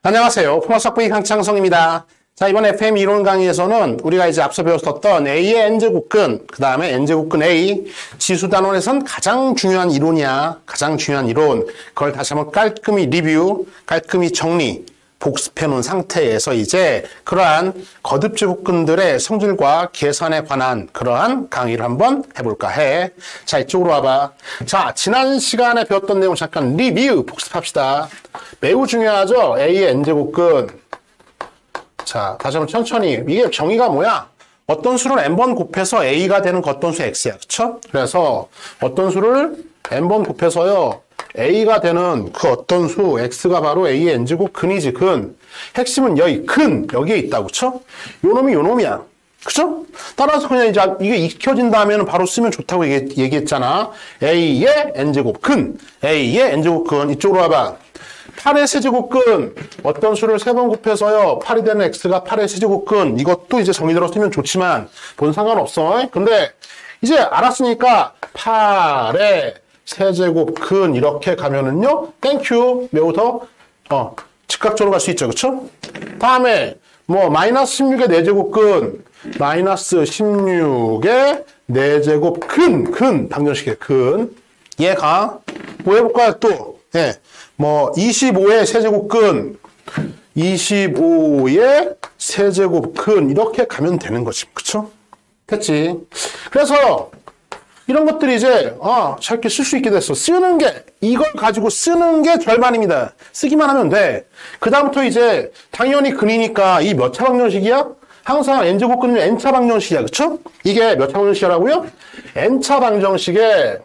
안녕하세요. 풍화석부의 강창성입니다. 자, 이번 FM 이론 강의에서는 우리가 이제 앞서 배웠었던 A의 n제곱근, 그 다음에 n제곱근 A, 지수단원에선 가장 중요한 이론이야. 가장 중요한 이론. 그걸 다시 한번 깔끔히 리뷰, 깔끔히 정리, 복습해 놓은 상태에서 이제 그러한 거듭제곱근들의 성질과 계산에 관한 그러한 강의를 한번 해볼까 해. 자, 이쪽으로 와봐. 자, 지난 시간에 배웠던 내용 잠깐 리뷰, 복습합시다. 매우 중요하죠? A의 n제곱근. 자, 다시 한번 천천히. 이게 정의가 뭐야? 어떤 수를 n번 곱해서 A가 되는 어떤 수 X야. 그쵸? 그래서 어떤 수를 n번 곱해서요. A가 되는 그 어떤 수 X가 바로 A의 n제곱 근이지 근. 핵심은 여기 근 여기에 있다고. 그쵸? 요놈이 요놈이야. 그쵸? 따라서 그냥 이제 이게 익혀진 다음에는 바로 쓰면 좋다고 얘기했잖아. A의 n제곱 근. A의 n제곱 근. 이쪽으로 와봐. 8의 세제곱근. 어떤 수를 3번 곱해서요. 8이 되는 X가 8의 세제곱근. 이것도 이제 정의대로 쓰면 좋지만 본 상관없어. 근데 이제 알았으니까 8의 세제곱근 이렇게 가면은요. 땡큐. 매우 더 즉각적으로 갈 수 있죠. 그쵸? 다음에 뭐 마이너스 16의 4제곱근. 마이너스 16의 4제곱근. 근. 방정식의 근. 얘가 뭐 해볼까요? 또. 예. 뭐 25의 세제곱근, 25의 세제곱근 이렇게 가면 되는 거지. 그쵸? 됐지? 그래서 이런 것들이 이제 저렇게 쓸 수 있게 됐어. 쓰는 게 이걸 가지고 쓰는 게 절반입니다. 쓰기만 하면 돼. 그 다음부터 이제 당연히 근이니까 이 몇 차 방정식이야? 항상 n제곱근은 n차 방정식이야. 그쵸? 이게 몇 차 방정식이라고요? n차 방정식의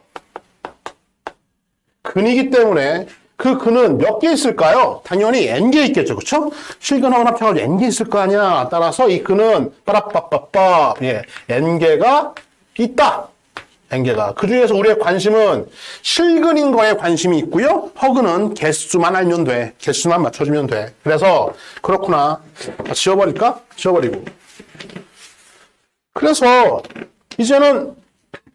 근이기 때문에 그 근은 몇 개 있을까요? 당연히 n개 있겠죠. 그쵸? 실근하고 합쳐가지고 n개 있을 거 아니야. 따라서 이 근은 빠라빠빠빠 n개가 있다. n개가. 그 중에서 우리의 관심은 실근인 거에 관심이 있고요. 허근은 개수만 알면 돼. 개수만 맞춰주면 돼. 그래서 그렇구나. 지워버릴까? 지워버리고. 그래서 이제는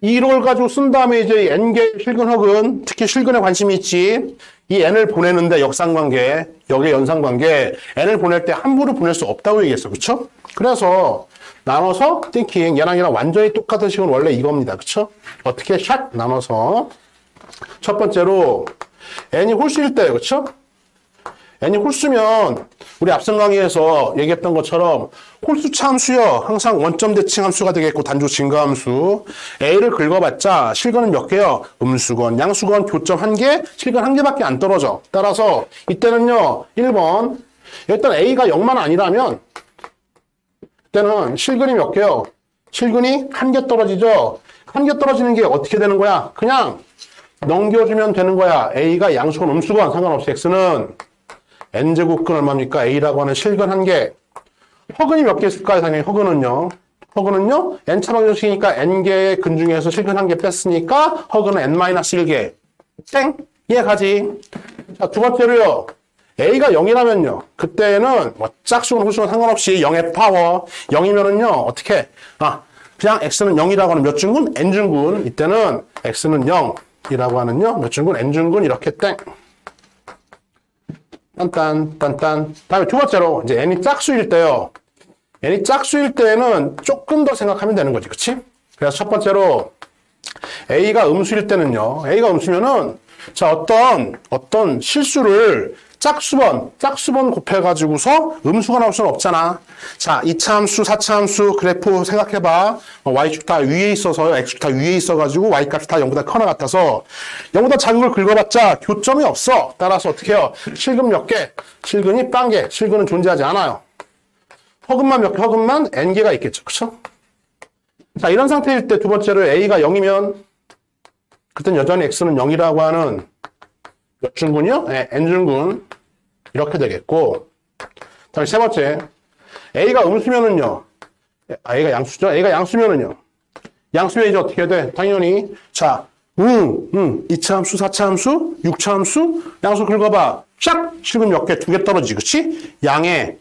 이걸 가지고 쓴 다음에 이제 n개 실근 허근, 특히 실근에 관심이 있지. 이 n을 보내는데 역상관계, 여기에 연상관계, n을 보낼 때 함부로 보낼 수 없다고 얘기했어. 그쵸? 그래서 나눠서 띵킹, 얘랑 완전히 똑같은 식은 원래 이겁니다. 그쵸? 어떻게 샥 나눠서 첫 번째로 n이 홀수일 때예요. 그쵸? n이 홀수면 우리 앞선 강의에서 얘기했던 것처럼 홀수차 함수요. 항상 원점 대칭 함수가 되겠고 단조 증가함수. A를 긁어봤자 실근은 몇 개요? 음수건, 양수건, 교점 1개, 실근 1개밖에 안 떨어져. 따라서 이때는요. 1번. 일단 A가 0만 아니라면 이때는 실근이 몇 개요? 실근이 1개 떨어지죠. 1개 떨어지는 게 어떻게 되는 거야? 그냥 넘겨주면 되는 거야. A가 양수건, 음수건 상관없이 X는 n제곱근 얼마입니까? A라고 하는 실근 1개. 허근이 몇 개 있을까요? 당연히 허근은요. 허근은요. n차 방정식이니까 n개의 근 중에서 실근 1개 뺐으니까 허근은 n-1개. 땡! 이해가지? 자, 두 번째로요. A가 0이라면요. 그때는 뭐 짝수건 홀수건 상관없이 0의 파워. 0이면은요. 어떻게? 그냥 x는 0이라고 하는 몇 중근? n중근. 이때는 x는 0이라고 하는요. 몇 중근? n중근 이렇게 땡. 딴딴. 다음에 두 번째로, 이제 n이 짝수일 때요. n이 짝수일 때는 조금 더 생각하면 되는 거지. 그치? 그래서 첫 번째로, a가 음수일 때는요. a가 음수면은, 자, 어떤 실수를 짝수번 곱해가지고서 음수가 나올 수는 없잖아. 자, 2차 함수, 4차 함수 그래프 생각해봐. y축 다 위에 있어서요. x축 다 위에 있어가지고 y값이 다 0보다 커나 같아서 0보다 작은 걸 긁어봤자 교점이 없어. 따라서 어떻게 해요? 실근 몇 개? 실근이 빵개. 실근은 존재하지 않아요. 허근만 몇 개? 허근만 n개가 있겠죠. 그쵸? 자, 이런 상태일 때 두 번째로 a가 0이면 그땐 여전히 x는 0이라고 하는 몇 중근이요? 네, n중근. 이렇게 되겠고. 다음에 세 번째. A가 음수면은요. A가 양수죠? A가 양수면은요. 양수면 이제 어떻게 돼? 당연히. 자, 2차 함수, 4차 함수, 6차 함수, 양수 긁어봐. 샥! 실근 몇 개? 2개 떨어지지. 그치? 양의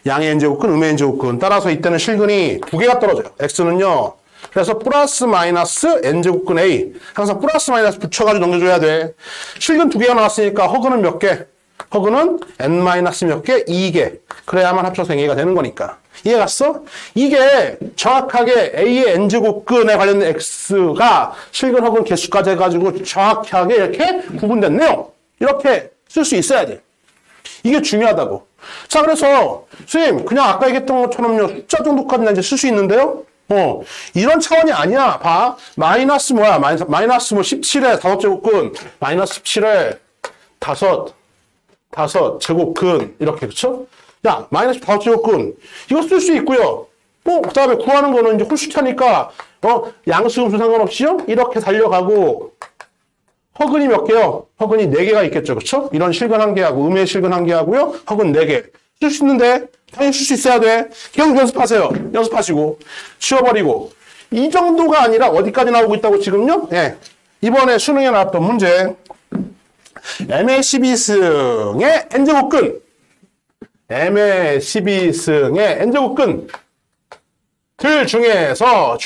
n제곱근, 음의 n제곱근. 따라서 이때는 실근이 2개가 떨어져요. x는요. 그래서 플러스 마이너스 n제곱근 a. 항상 플러스 마이너스 붙여가지고 넘겨줘야 돼. 실근 2개가 나왔으니까 허근은 몇 개? 허근은 n 마이너스 몇 개? 2개. 그래야만 합쳐서 A가 되는 거니까. 이해 갔어? 이게 정확하게 A의 n제곱근에 관련된 X가 실근 허근 개수까지 해가지고 정확하게 이렇게 구분됐네요. 이렇게 쓸 수 있어야 돼. 이게 중요하다고. 자, 그래서 선생님 그냥 아까 얘기했던 것처럼요. 숫자 정도까지는 이제 쓸 수 있는데요. 이런 차원이 아니야. 봐. 마이너스 뭐야? 마이너스 뭐 17의 5제곱근, 마이너스 17의 5 제곱근 이렇게 그쵸? 야, 마이너스 5제곱근 이거 쓸 수 있고요. 그 다음에 구하는 거는 이제 홀수차니까 양수 음수 상관없이요. 이렇게 달려가고 허근이 몇 개요? 허근이 4개가 있겠죠. 그쵸? 이런 실근 1개하고 음의 실근 1개하고요. 허근 4개. 쓸 수 있는데 당연히 쓸 수 있어야 돼. 계속 연습하세요. 연습하시고 지워버리고 이 정도가 아니라 어디까지 나오고 있다고 지금요? 예. 이번에 수능에 나왔던 문제 M의 12승의 n제곱근 M의 12승의 n제곱근 들 중에서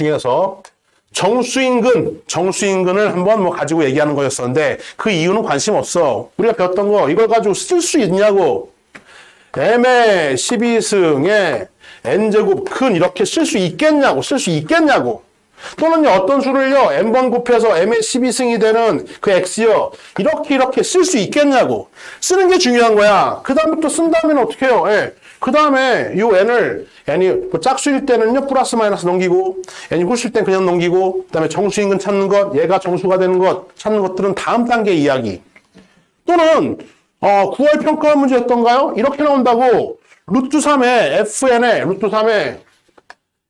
정수인근을 한번 뭐 가지고 얘기하는 거였었는데 그 이유는 관심 없어. 우리가 배웠던 거 이걸 가지고 쓸 수 있냐고. M의 12승의 n제곱근 이렇게 쓸 수 있겠냐고. 또는 어떤 수를요 n번 곱해서 M의 12승이 되는 그 x요 이렇게 쓸 수 있겠냐고. 쓰는 게 중요한 거야. 그 다음부터 쓴 다음에는 어떻게 해요? 예. 그 다음에 요 n이 뭐 짝수일 때는요 플러스 마이너스 넘기고 n이 홀수일 땐 그냥 넘기고 그 다음에 정수인근 찾는 것, 얘가 정수가 되는 것 찾는 것들은 다음 단계 이야기. 또는 9월 평가 문제였던가요? 이렇게 나온다고. 루트 3의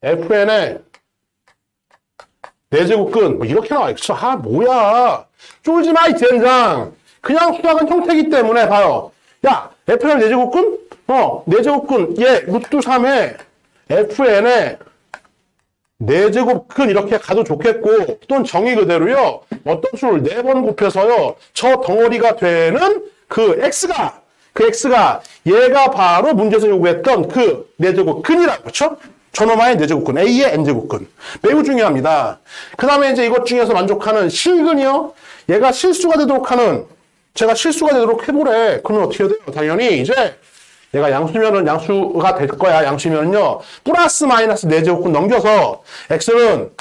fn의 4제곱근 뭐 이렇게 나와요. 그쵸? 뭐야. 쫄지 마, 이 젠장. 그냥 수학은 형태이기 때문에 봐요. 야, fn의 4제곱근? 4제곱근. 얘 루트 3의 fn의 4제곱근 이렇게 가도 좋겠고 또는 정의 그대로요. 어떤 수를 4번 곱해서요. 저 덩어리가 되는 그 x가 얘가 바로 문제에서 요구했던 그 4제곱근이라고. 그쵸? 저놈의 4제곱근, A의 n제곱근. 매우 중요합니다. 그 다음에 이제 이것 중에서 만족하는 실근이요. 얘가 실수가 되도록 하는, 제가 실수가 되도록 해보래. 그러면 어떻게 돼요? 당연히 이제 얘가 양수면은 양수가 될 거야. 양수면은요. 플러스 마이너스 4제곱근 넘겨서 x는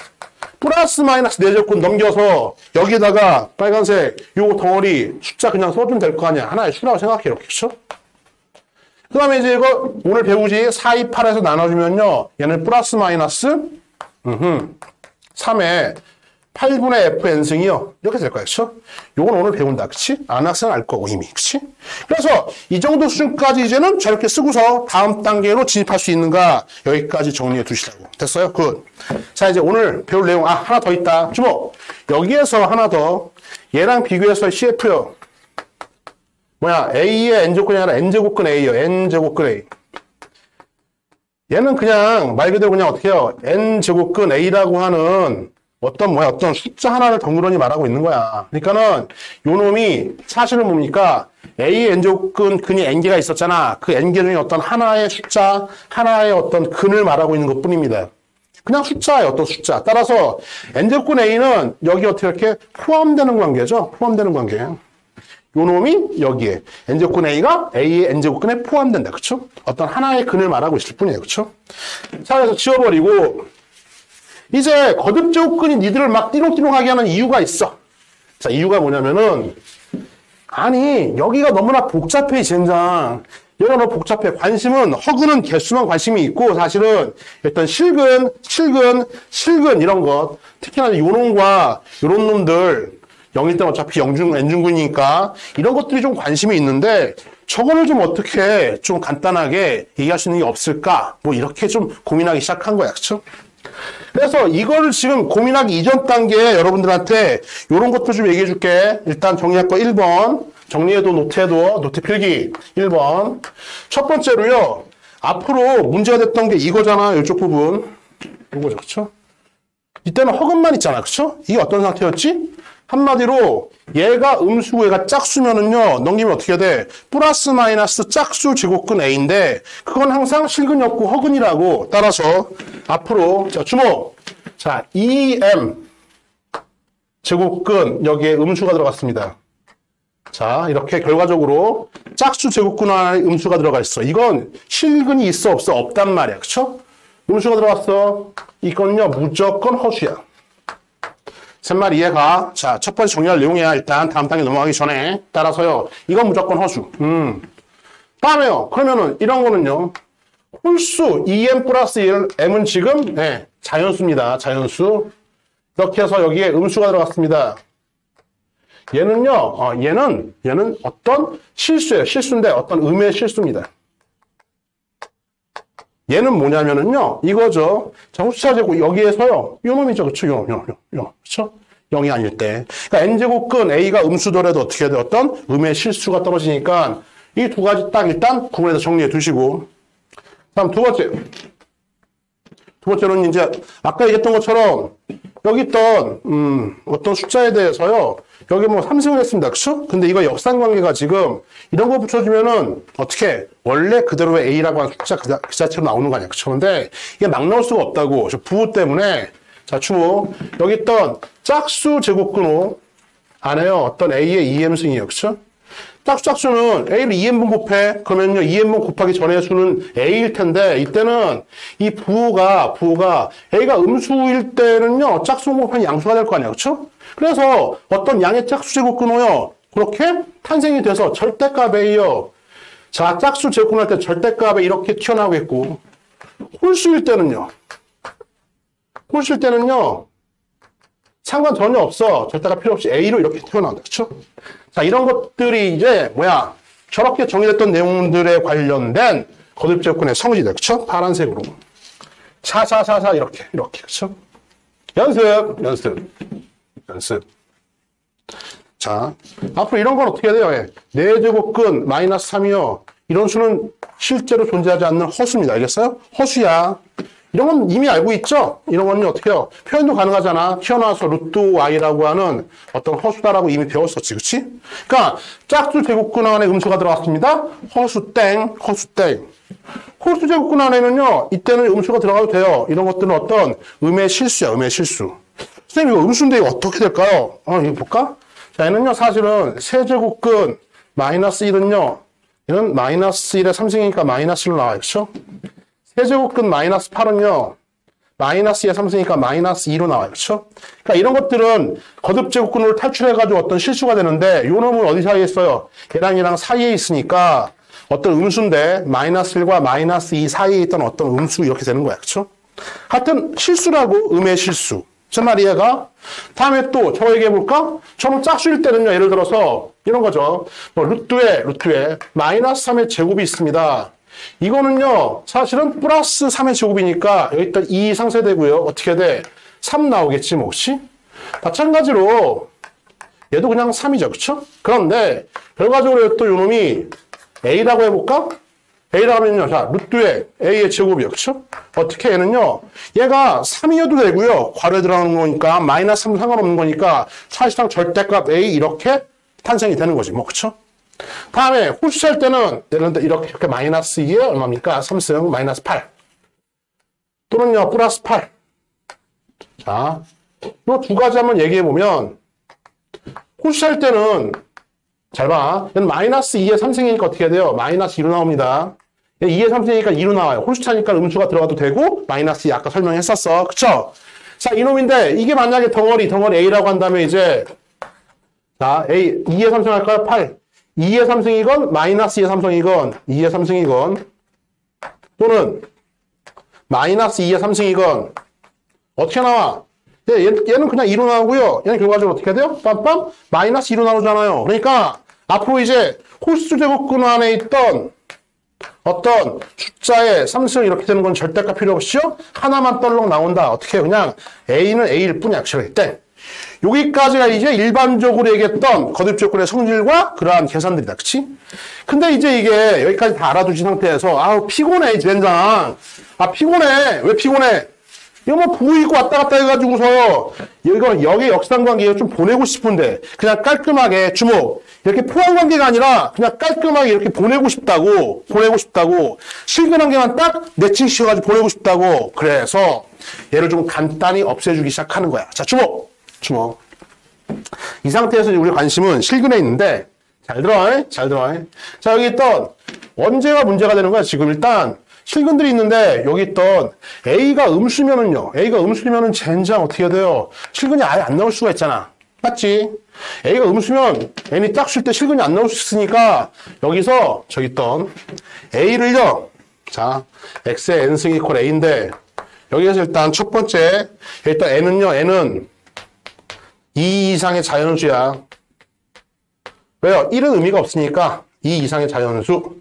플러스 마이너스 4제곱근 넘겨서 여기다가 빨간색 요 덩어리 숫자 그냥 써주면 될 거 아니야. 하나의 수라고 생각해. 이렇게. 그쵸? 그 다음에 이제 이거 오늘 배우지 4, 2, 8에서 나눠주면요. 얘는 플러스 마이너스 3의 8분의 fn승이요. 이렇게 될 거야. 그쵸? 요건 오늘 배운다. 그치? 아는 학생은 알 거고 이미. 그치? 그래서 이 정도 수준까지 이제는 저렇게 쓰고서 다음 단계로 진입할 수 있는가 여기까지 정리해 두시라고. 됐어요? 굿. 자, 이제 오늘 배울 내용 하나 더 있다. 주목. 여기에서 하나 더 얘랑 비교해서 CF요. A의 n제곱근이 아니라 n제곱근 A요. n제곱근 A. 얘는 그냥 말 그대로 그냥 어떻게 해요? n제곱근 A라고 하는 어떤 숫자 하나를 덩그러니 말하고 있는 거야. 그러니까는 요 놈이 사실은 뭡니까? A의 n제곱근 근이 n개가 있었잖아. 그 n개 중에 어떤 하나의 숫자, 하나의 어떤 근을 말하고 있는 것 뿐입니다. 그냥 숫자예요. 어떤 숫자. 따라서 n제곱근 A는 여기 어떻게 이렇게 포함되는 관계죠. 포함되는 관계. 요 놈이 여기에 n제곱근 A가 A의 n제곱근에 포함된다. 그쵸? 어떤 하나의 근을 말하고 있을 뿐이에요. 그쵸? 자, 그래서 지워버리고 이제 거듭제곱근이 니들을 막 띠롱띠롱하게 하는 이유가 있어. 자, 이유가 뭐냐면은 아니 여기가 너무나 복잡해. 젠장. 얘가 너무 복잡해. 관심은 허근은 개수만 관심이 있고 사실은 일단 실근 이런 것 특히나 요놈과 요런 놈들 0일 땐 어차피 n중근이니까 이런 것들이 좀 관심이 있는데 저거를 좀 어떻게 좀 간단하게 얘기할 수 있는 게 없을까? 뭐 이렇게 좀 고민하기 시작한 거야. 그쵸? 그래서 이거를 지금 고민하기 이전 단계에 여러분들한테 이런 것도 좀 얘기해 줄게. 일단 정리할 거 1번. 정리해도 노트 필기 1번. 첫 번째로요. 앞으로 문제가 됐던 게 이거잖아. 이쪽 부분. 이거죠. 그쵸? 이때는 허근만 있잖아. 그쵸? 이게 어떤 상태였지? 한마디로 얘가 음수고 얘가 짝수면은요. 넘기면 어떻게 돼? 플러스 마이너스 짝수 제곱근 A인데 그건 항상 실근이 없고 허근이라고. 따라서 앞으로 자 주목. 자 2M 제곱근 여기에 음수가 들어갔습니다. 자, 이렇게 결과적으로 짝수 제곱근 안에 음수가 들어가 있어. 이건 실근이 있어, 없어? 없단 말이야. 그쵸? 음수가 들어갔어. 이건요, 무조건 허수야. 셋말 이해가? 자, 첫 번째 정리할 내용이야. 일단 다음 단계 넘어가기 전에. 따라서요, 이건 무조건 허수. 다음에요. 그러면은 이런 거는요. 홀수 2m 플러스 1, m은 지금 네, 자연수입니다. 자연수. 이렇게 해서 여기에 음수가 들어갔습니다. 얘는요. 얘는 어떤 실수예요. 실수인데 어떤 음의 실수입니다. 얘는 뭐냐면은요. 이거죠. 자, 홀수차 제곱 여기에서요. 요 놈이죠. 그쵸? 요. 그쵸? 0이 아닐 때. 그러니까 n제곱근 a가 음수더라도 어떻게 해야 돼? 어떤 음의 실수가 떨어지니까 이 두 가지 딱 일단 구분해서 정리해 두시고. 다음 두 번째로는 이제 아까 얘기했던 것처럼 여기 있던 어떤 숫자에 대해서요. 여기 뭐 3승을 했습니다. 그쵸? 근데 이거 역상관계가 지금 이런 거 붙여주면은 어떻게 원래 그대로의 A라고 하는 숫자 그 자체로 나오는 거 아니야. 그쵸? 근데 이게 막 나올 수가 없다고. 저 부호 때문에 자, 주목. 여기 있던 짝수 제곱근 안에요. 어떤 A의 2m승이에요. 그쵸? 짝수는 A를 2n분 곱해. 그러면요, 2n분 곱하기 전의 수는 A일 텐데, 이때는 이 부호가 A가 음수일 때는요, 짝수 곱하기 양수가 될 거 아니야. 그쵸? 그래서 어떤 양의 짝수 제곱근호요, 그렇게 탄생이 돼서 절대값 A요. 자, 짝수 제곱근 할 때 절대값에 이렇게 튀어나오겠고, 홀수일 때는요, 상관 전혀 없어. 절대값 필요 없이 A로 이렇게 튀어나온다. 그쵸? 자, 이런 것들이 이제 저렇게 정의됐던 내용들에 관련된 거듭제곱근의 성질이다. 그쵸? 파란색으로. 샤샤샤샤 이렇게. 그쵸? 연습. 자, 앞으로 이런 건 어떻게 해야 돼요? 4제곱근 마이너스 3이요. 이런 수는 실제로 존재하지 않는 허수입니다. 알겠어요? 허수야. 이런 건 이미 알고 있죠? 이런 거는 어떻게 해요? 표현도 가능하잖아. 튀어나와서 루트 y라고 하는 어떤 허수다라고 이미 배웠었지. 그치? 그러니까 짝수 제곱근 안에 음수가 들어갔습니다. 허수 땡. 홀수 제곱근 안에는요. 이때는 음수가 들어가도 돼요. 이런 것들은 어떤 음의 실수야. 음의 실수. 선생님 이거 음수인데 이거 어떻게 될까요? 이거 볼까? 자, 얘는요. 사실은 세제곱근 마이너스 1은요. 얘는 마이너스 1의 3승이니까 마이너스 1로 나와요. 그렇죠? 세제곱근 마이너스 8은요. 마이너스 2의 3승이니까 마이너스 2로 나와요. 그렇죠? 그러니까 이런 것들은 거듭제곱근을 탈출해가지고 어떤 실수가 되는데 요 놈은 어디 사이에 있어요? 얘랑 사이에 있으니까 어떤 음수인데 마이너스 1과 마이너스 2 사이에 있던 어떤 음수 이렇게 되는 거야. 그렇죠? 하여튼 실수라고 음의 실수. 제 말 이해가? 다음에 또 저거 얘기해볼까? 저는 짝수일 때는요. 예를 들어서 이런 거죠. 뭐 루트에 마이너스 3의 제곱이 있습니다. 이거는요, 사실은 플러스 3의 제곱이니까, 여기 일단 2 상쇄되고요. 어떻게 돼? 3 나오겠지, 뭐, 혹시? 마찬가지로, 얘도 그냥 3이죠, 그쵸? 그런데, 결과적으로 또 요놈이 A라고 해볼까? A라고 하면요, 자, 루트에 A의 제곱이요, 그쵸? 어떻게 얘는요, 얘가 3이어도 되고요. 괄호에 들어가는 거니까, 마이너스 3도 상관없는 거니까, 사실상 절대값 A 이렇게 탄생이 되는 거지, 뭐, 그쵸? 다음에 홀수할 때는 예를 들어 이렇게 마이너스 2에 얼마입니까? 3승 마이너스 8 또는요 플러스 8. 자, 이 두 가지 한번 얘기해 보면 홀수할 때는 잘 봐. 얘는 마이너스 2에 3승이니까 어떻게 해야 돼요? 마이너스 2로 나옵니다. 2에 3승이니까 2로 나와요. 홀수차니까 음수가 들어가도 되고 마이너스 2 아까 설명했었어. 그쵸? 자, 이놈인데 이게 만약에 덩어리 A라고 한다면 이제 자, A 2에 3승 할까요? 8 2의 3승이건 마이너스 2의 3승이건 2의 3승이건 또는 마이너스 2의 3승이건 어떻게 나와? 얘는 그냥 2로 나오고요. 얘는 결과적으로 어떻게 돼요? 빰빰 마이너스 2로 나오잖아요. 그러니까 앞으로 이제 홀수 제곱근 안에 있던 어떤 숫자의 3승 이렇게 되는 건 절대값 필요 없이요. 하나만 떨렁 나온다. 어떻게 해요? 그냥 A는 A일 뿐이야. 그럴 때. 여기까지가 이제 일반적으로 얘기했던 거듭제곱근의 성질과 그러한 계산들이다. 그치? 근데 이제 이게 여기까지 다 알아두신 상태에서 아우 피곤해 젠장. 피곤해. 왜 피곤해? 이거 뭐 부호 있고 왔다 갔다 해가지고서 이거 여기 역상관계 좀 보내고 싶은데 그냥 깔끔하게 주목. 이렇게 포함관계가 아니라 그냥 깔끔하게 이렇게 보내고 싶다고 실근관계만 딱 매칭시켜가지고 보내고 싶다고. 그래서 얘를 좀 간단히 없애주기 시작하는 거야. 자, 주목. 이 상태에서 우리 관심은 실근에 있는데, 잘 들어, 잘 들어. 자, 여기 있던 언제가 문제가 되는 거야? 지금 일단 실근들이 있는데 여기 있던 A가 음수면은요. A가 음수면은 젠장 어떻게 해야 돼요? 실근이 아예 안 나올 수가 있잖아. 맞지? A가 음수면 N이 딱 쓸 때 실근이 안 나올 수 있으니까 여기서 저기 있던 A를요. 자, X의 N승 이퀄 A인데 여기에서 일단 첫 번째 일단 N은요. N은 2 이상의 자연수야. 왜요? 1은 의미가 없으니까 2 이상의 자연수.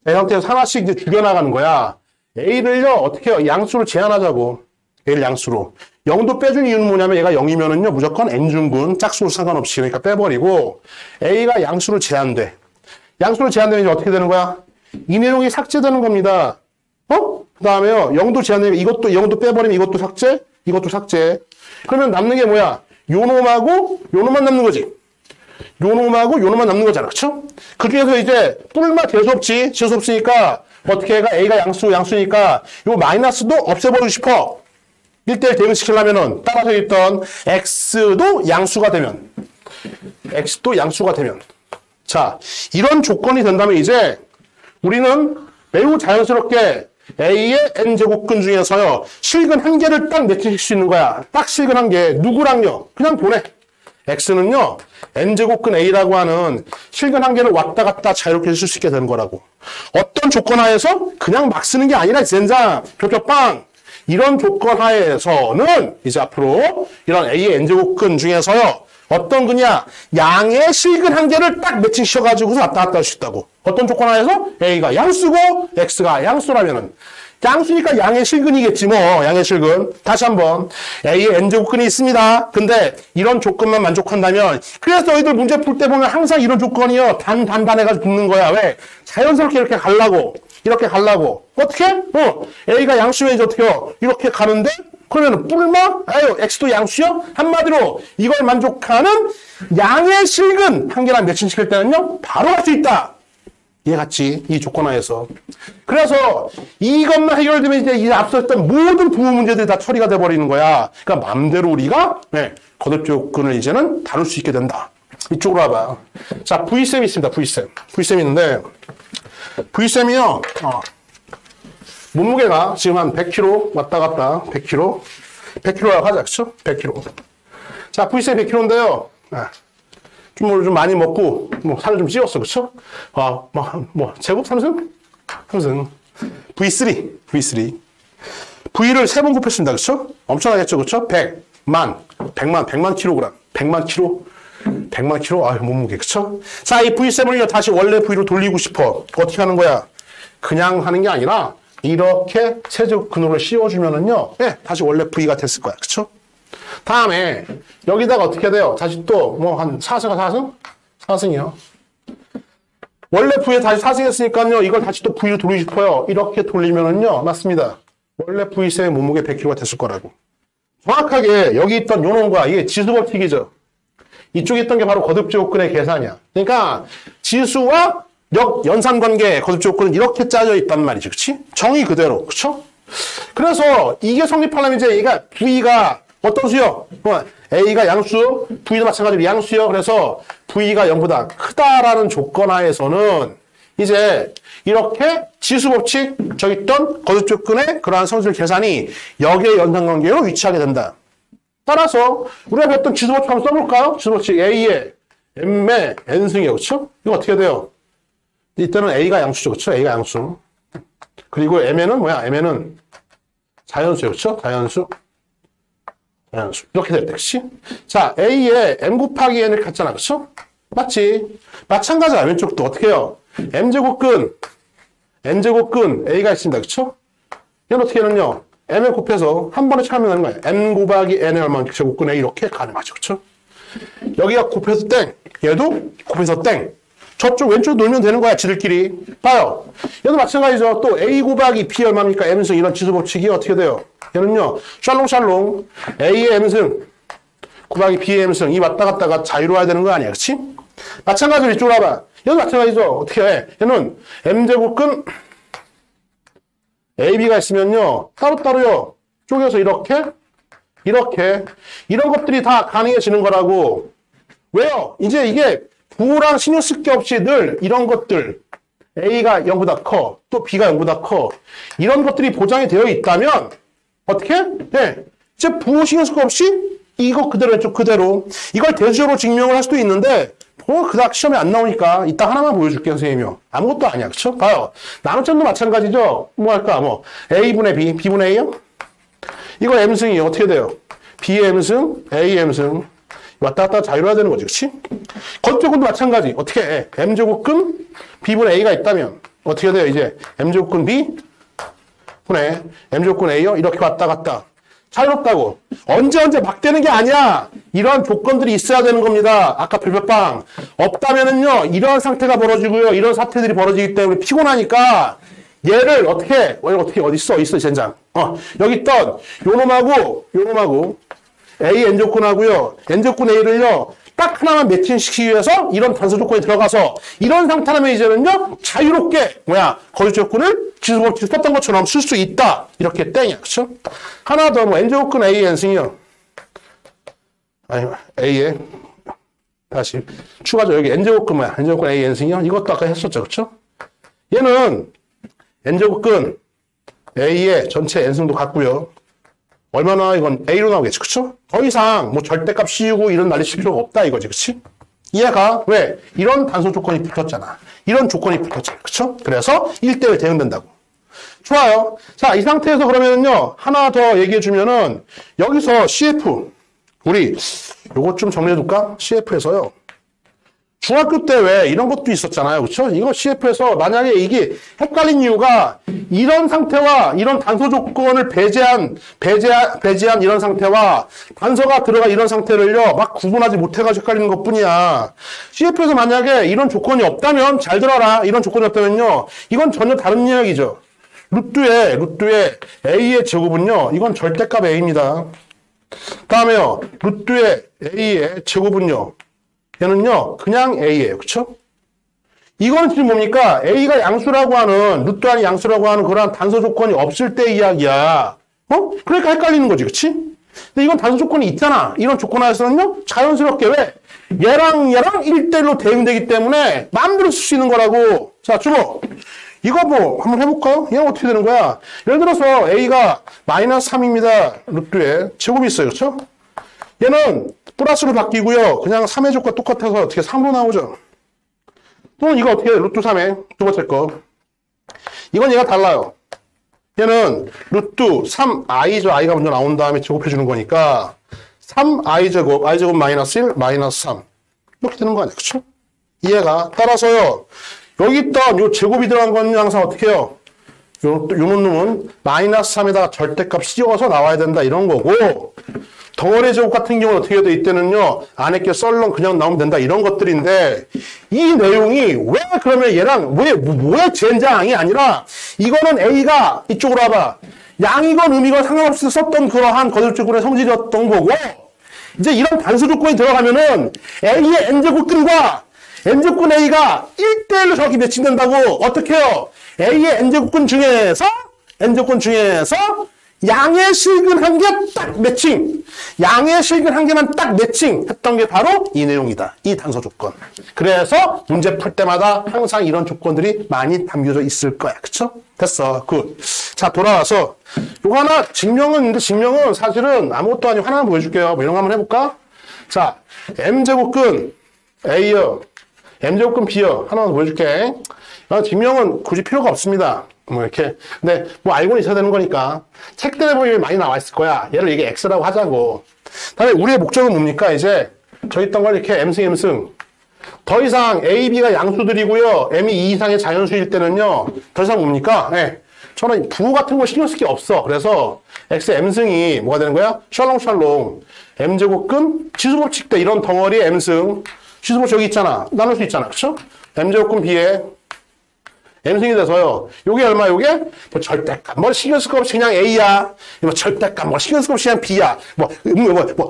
이 형태에서 하나씩 이제 줄여나가는 거야. A를요, 어떻게 해요? 양수로 제한하자고. A를 양수로. 0도 빼준 이유는 뭐냐면 얘가 0이면은요, 무조건 N중분, 짝수로 상관없이. 그러니까 빼버리고, A가 양수로 제한돼. 양수로 제한되면 이제 어떻게 되는 거야? 이 내용이 삭제되는 겁니다. 그 다음에요, 0도 제한되면 이것도, 0도 빼버리면 이것도 삭제, 이것도 삭제. 그러면 남는 게 뭐야? 요 놈하고 요 놈만 남는 거지. 요 놈하고 요 놈만 남는 거잖아. 그쵸? 그 중에서 이제 뿔마 재수 없지. 재수 없으니까 어떻게 해가 A가 양수니까 요 마이너스도 없애버리고 싶어. 1대1 대응시키려면은 따라서 있던 X도 양수가 되면 자, 이런 조건이 된다면 이제 우리는 매우 자연스럽게 A의 N제곱근 중에서요, 실근 한 개를 딱 매칭시킬 수 있는 거야. 딱 실근 한 개. 누구랑요? 그냥 보내. X는요, N제곱근 A라고 하는 실근 한 개를 왔다 갔다 자유롭게 쓸 수 있게 되는 거라고. 어떤 조건 하에서 그냥 막 쓰는 게 아니라 젠장, 겹겹빵. 이런 조건 하에서는 이제 앞으로 이런 A의 N제곱근 중에서요, 어떤 거냐? 양의 실근 한 개를 딱 매칭시켜가지고서 왔다 갔다 할 수 있다고. 어떤 조건 하에서 A가 양수고 X가 양수라면은 양수니까 양의 실근이겠지 뭐. 양의 실근. 다시 한번 A의 N제곱근이 있습니다. 근데 이런 조건만 만족한다면 그래서 너희들 문제 풀 때 보면 항상 이런 조건이요. 단 해가지고 붙는 거야. 왜? 자연스럽게 이렇게 가려고. 어떻게? A가 양수면 이제 어떻게 해요? 이렇게 가는데 그러면 뿔마? 아유, X도 양수요? 한마디로 이걸 만족하는 양의 실근 한 개랑 매칭시킬 때는요. 바로 할 수 있다. 이해갔지? 이 조건 하에서. 그래서 이것만 해결되면 이제 이 앞서 했던 모든 부호 문제들이 다 처리가 돼버리는 거야. 그러니까 마음대로 우리가 거듭 조건을 이제는 다룰 수 있게 된다. 이쪽으로 와봐. 자, V쌤이 있습니다. V쌤이 있는데 V쌤이요. 몸무게가 지금 한 100kg 왔다 갔다 100kg라고 하자. 그쵸? 100kg. 자, V쌤 100kg인데요. 좀 많이 먹고, 살을 좀 찌웠어. 그쵸? 제곱 3승? 3승. V3. V를 3번 곱했습니다. 그쵸? 엄청나겠죠? 그쵸? 100만 킬로그램. 100만 킬로? 아유, 몸무게. 그쵸? 자, 이 V7을요, 다시 원래 V로 돌리고 싶어. 어떻게 하는 거야? 그냥 하는 게 아니라, 이렇게 세제곱 근호를 씌워주면은요, 다시 원래 V가 됐을 거야. 그쵸? 다음에 여기다가 어떻게 해야 돼요? 다시 또 한 4승? 4승이요. 원래 V에 다시 4승 했으니까요. 이걸 다시 또 V로 돌리고 싶어요. 이렇게 돌리면은요. 맞습니다. 원래 V쌤의 몸무게 100kg가 됐을 거라고. 정확하게 여기 있던 요놈과 이게 지수법칙이죠. 이쪽에 있던 게 바로 거듭제곱근의 계산이야. 그러니까 지수와 연산관계 거듭제곱근은 이렇게 짜져 있단 말이죠. 그치? 정의 그대로. 그쵸? 그래서 이게 성립하려면 이제 얘가 V가 어떤 수요? A가 양수, V도 마찬가지로 양수요. 그래서 V가 0보다 크다라는 조건 하에서는 이제 이렇게 지수법칙, 저기 있던 거듭조건의 그러한 성질 계산이 역의 연산관계로 위치하게 된다. 따라서 우리가 배웠던 지수법칙 한번 써볼까요? 지수법칙 A의 M의 N승이요. 그쵸? 이거 어떻게 돼요? 이때는 A가 양수죠. 그쵸? A가 양수. 그리고 M에는 뭐야? M에는 자연수요. 그쵸? 자연수. 이렇게 될 때, 그치? 자, A에 M 곱하기 N을 갖잖아. 그쵸? 맞지? 마찬가지야. 왼쪽도 어떻게 해요? M제곱근, N제곱근 A가 있습니다. 그쵸? 얘는 어떻게 하느냐? M을 곱해서 한 번에 차면 되는 거예요. M 곱하기 N의 얼마나 제곱근 A 이렇게 가능하죠. 그쵸? 여기가 곱해서 땡. 얘도 곱해서 땡. 저쪽 왼쪽 놀면 되는 거야. 지들끼리. 봐요. 얘도 마찬가지죠. 또 A 곱하기 B 얼마입니까? M승 이런 지수법칙이 어떻게 돼요? 얘는요. 샬롱 A의 M승 곱하기 B의 M승 이 왔다 갔다가 자유로워야 되는 거 아니야. 그치? 마찬가지로 이쪽으로 와봐. 얘도 마찬가지죠. 어떻게 해? 얘는 M제곱근 AB가 있으면요. 따로따로요. 쪼개서 이렇게 이런 것들이 다 가능해지는 거라고. 왜요? 이제 이게 부호랑 신경 쓸 게 없이 늘 이런 것들 A가 0보다 커, 또 B가 0보다 커 이런 것들이 보장이 되어 있다면 어떻게? 네, 이제 부호 신경 쓸 거 없이 이거 그대로 했죠. 그대로. 이걸 대수적으로 증명을 할 수도 있는데 그닥 시험에 안 나오니까 이따 하나만 보여줄게요, 선생님이요. 아무것도 아니야. 그쵸? 봐요. 나눗점도 마찬가지죠. 뭐 할까? 뭐 A분의 B, B분의 A요? 이거 M승이 어떻게 돼요? B의 M승, A M승. 왔다 갔다 자유로워야 되는 거지. 그치? 건조근도 마찬가지. 어떻게 해? M제곱근 B분의 A가 있다면 어떻게 돼요? 이제 M제곱근 B 분의 M제곱근 A요? 이렇게 왔다 갔다. 자유롭다고. 언제 막 되는 게 아니야. 이런 조건들이 있어야 되는 겁니다. 아까 별별방. 없다면은요, 이런 상태가 벌어지고요. 이런 사태들이 벌어지기 때문에 피곤하니까 얘를 어떻게 어디 있어, 젠장. 여기 있던 요놈하고 A N조건하고요. N조건 A를요, 딱 하나만 매칭시키기 위해서 이런 단서 조건이 들어가서 이런 상태라면 이제는요, 자유롭게, 거짓 조건을 지수법칙 썼던 것처럼 쓸 수 있다. 이렇게 땡이야. 그쵸? 하나 더, N제곱근 A, N승이요. A에, 다시. 추가죠. 여기 N제곱근 N제곱근 A, N승이요. 이것도 아까 했었죠. 그쵸? 얘는 N제곱근 A의 전체 N승도 같고요. 얼마나 이건 A로 나오겠지. 그쵸? 더 이상 절대값 씌우고 이런 난리 칠 필요가 없다 이거지. 그치? 이해가? 왜? 이런 단서 조건이 붙었잖아. 이런 조건이 붙었잖아. 그쵸? 그래서 1대1 대응된다고. 좋아요. 자, 이 상태에서 그러면은요, 하나 더 얘기해주면은, 여기서 CF, 우리, 요것 좀 정리해둘까? CF에서요. 중학교 때 왜 이런 것도 있었잖아요. 그쵸? 이거 CF에서 만약에 이게 헷갈린 이유가 이런 상태와 이런 단서 조건을 배제한 이런 상태와 단서가 들어간 이런 상태를요, 막 구분하지 못해가지고 헷갈리는 것 뿐이야. CF에서 만약에 이런 조건이 없다면, 잘 들어라. 이런 조건이 없다면요, 이건 전혀 다른 이야기죠. 루트에 A의 제곱은요, 이건 절대값 A입니다. 다음에요, 루트에 A의 제곱은요, 얘는요, 그냥 A예요. 그쵸? 이거는 지금 뭡니까? A가 양수라고 하는, 루트 안이 양수라고 하는 그런 단서 조건이 없을 때 이야기야. 그러니까 헷갈리는 거지. 그치? 근데 이건 단서 조건이 있잖아. 이런 조건 하에서는요, 자연스럽게 왜? 얘랑 1대1로 대응되기 때문에 마음대로 쓸 수 있는 거라고. 자, 주모. 이거 한번 해볼까요? 얘는 어떻게 되는 거야? 예를 들어서 A가 마이너스 3입니다. 루트에 제곱이 있어요. 그쵸? 얘는 플러스로 바뀌고요. 그냥 3의 조건 똑같아서 어떻게 3으로 나오죠. 또는 이거 어떻게 해요? 루트 3의 두 번째 거. 이건 얘가 달라요. 얘는 루트 3i죠. i가 먼저 나온 다음에 제곱해 주는 거니까 3i 제곱, i 제곱 마이너스 1, 마이너스 3 이렇게 되는 거 아니야. 그쵸? 이해가? 따라서요. 여기 있던 요 제곱이 들어간 건 항상 어떻게 해요? 요 놈은 마이너스 3에다가 절대값 씌워서 나와야 된다 이런 거고, 덩어리 제곱 같은 경우는 어떻게 돼? 이때는요, 안에 게 썰렁 그냥 나오면 된다 이런 것들인데, 이 내용이 왜 그러면 얘랑 뭐야 젠장이 아니라, 이거는 A가 이쪽으로 와봐, 양이건 음이건 상관없이 썼던 그러한 거듭조건의 성질이었던 거고, 이제 이런 단수 조건이 들어가면은 A의 n제곱근과 n제곱근 A가 1대1로 저렇게 매칭된다고. 어떻게 해요? A의 n제곱근 중에서 양의 실근 한 개 딱 매칭. 양의 실근 한 개만 딱 매칭했던 게 바로 이 내용이다. 이 단서 조건. 그래서 문제 풀 때마다 항상 이런 조건들이 많이 담겨져 있을 거야. 그쵸? 됐어. 굿. 자, 돌아와서 요거 하나 증명은 사실은 아무것도 아니고 하나만 보여줄게요. 뭐 이런 거 한번 해볼까? 자, M제곱근 A요. M제곱근 B요. 하나만 보여줄게. 증명은 굳이 필요가 없습니다. 이렇게. 근데 알고는 있어야 되는 거니까. 책들에 보면 많이 나와 있을 거야. 얘를 이게 X라고 하자고. 다음에 우리의 목적은 뭡니까? 이제 저 있던 걸 이렇게 M승. 더 이상 A, B가 양수들이고요. M이 2 이상의 자연수일 때는요. 더 이상 뭡니까? 네. 저는 부호 같은 거 신경 쓸 게 없어. 그래서 X M승이 뭐가 되는 거야? 샬롱. M제곱근 지수법칙 때 이런 덩어리의 M승. 지수법칙 여기 있잖아. 나눌 수 있잖아. 그쵸? M제곱근 B에 M승이 돼서요. 요게 얼마, 요게? 절대값. 신경 쓸 거 없이 그냥 A야. 절대값. 신경 쓸 거 없이 그냥 B야.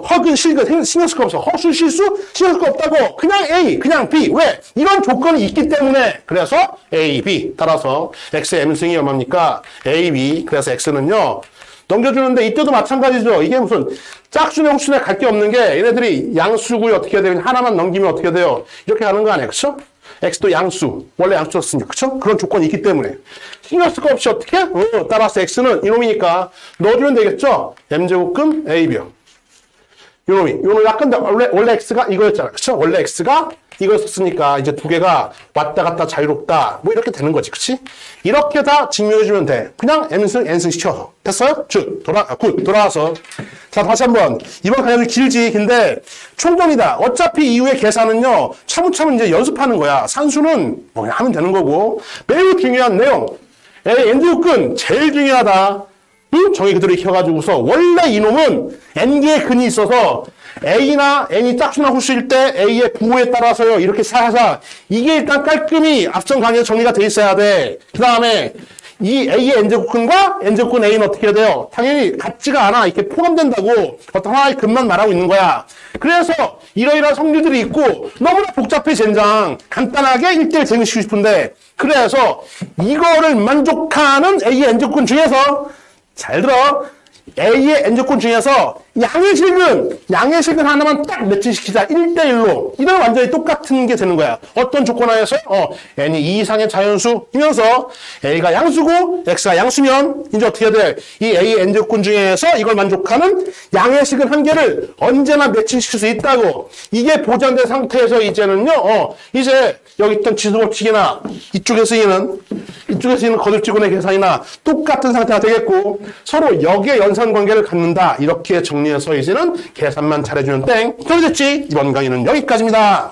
허근, 실근, 신경 쓸 거 없어. 허수, 실수? 신경 쓸 거 없다고. 그냥 A, 그냥 B. 왜? 이런 조건이 있기 때문에. 그래서 A, B. 따라서 X의 M승이 얼마입니까? A, B. 그래서 X는요. 넘겨주는데 이때도 마찬가지죠. 이게 무슨 짝수네 홀수네 갈 게 없는 게 얘네들이 양수고요. 어떻게 해야 돼요? 하나만 넘기면 어떻게 돼요? 이렇게 가는 거 아니에요. 그쵸? x도 양수. 원래 양수였으니까. 그쵸? 그런 조건이 있기 때문에. 신경 쓸 거 없이 어떻게? 따라서 x는 이놈이니까 넣어주면 되겠죠? m제곱근 ab요. 요놈이 약간 원래 x가 이거였잖아. 그쵸? 원래 x가 이거였으니까 이제 두 개가 왔다 갔다 자유롭다. 뭐 이렇게 되는 거지. 그치? 이렇게 다 증명해주면 돼. 그냥 n승, n승 시켜서. 됐어요? 쭉. 굿. 돌아와서. 자, 다시 한 번. 이번 강의는 길지. 근데 총정리다. 어차피 이후의 계산은요. 차분차분 이제 연습하는 거야. 산수는 뭐 그냥 하면 되는 거고. 매우 중요한 내용. n제곱근 제일 중요하다. 정의 그대로 익혀가지고서 원래 이놈은 n개의 근이 있어서 a나 n이 짝수나 홀수일 때 a의 부호에 따라서요 이렇게 사사 이게 일단 깔끔히 앞선 강의에 정리가 돼 있어야 돼. 그 다음에 이 a의 n제곱근과 n제곱근 a는 어떻게 해야 돼요? 당연히 같지가 않아. 이렇게 포함된다고 어떤 하나의 근만 말하고 있는 거야. 그래서 이러이러한 성질들이 있고 너무나 복잡해 젠장. 간단하게 1대1 정리시키고 싶은데 그래서 이거를 만족하는 a의 n제곱근 중에서 잘 들어. A의 n조건 중에서 양의 실근 하나만 딱 매칭시키자. 1대1로. 이건 완전히 똑같은 게 되는 거야. 어떤 조건 하에서? n이 2 이상의 자연수이면서 A가 양수고 X가 양수면 이제 어떻게 해야 돼? 이 A의 n조건 중에서 이걸 만족하는 양의 실근 한 개를 언제나 매칭시킬 수 있다고. 이게 보장된 상태에서 이제는요. 이제 여기 있던 지수법칙이나 이쪽에서 있는 거듭지근의 계산이나 똑같은 상태가 되겠고 서로 역의 연산관계를 갖는다. 이렇게 정리해서 이제는 계산만 잘해주면 땡. 그럼 됐지? 이번 강의는 여기까지입니다.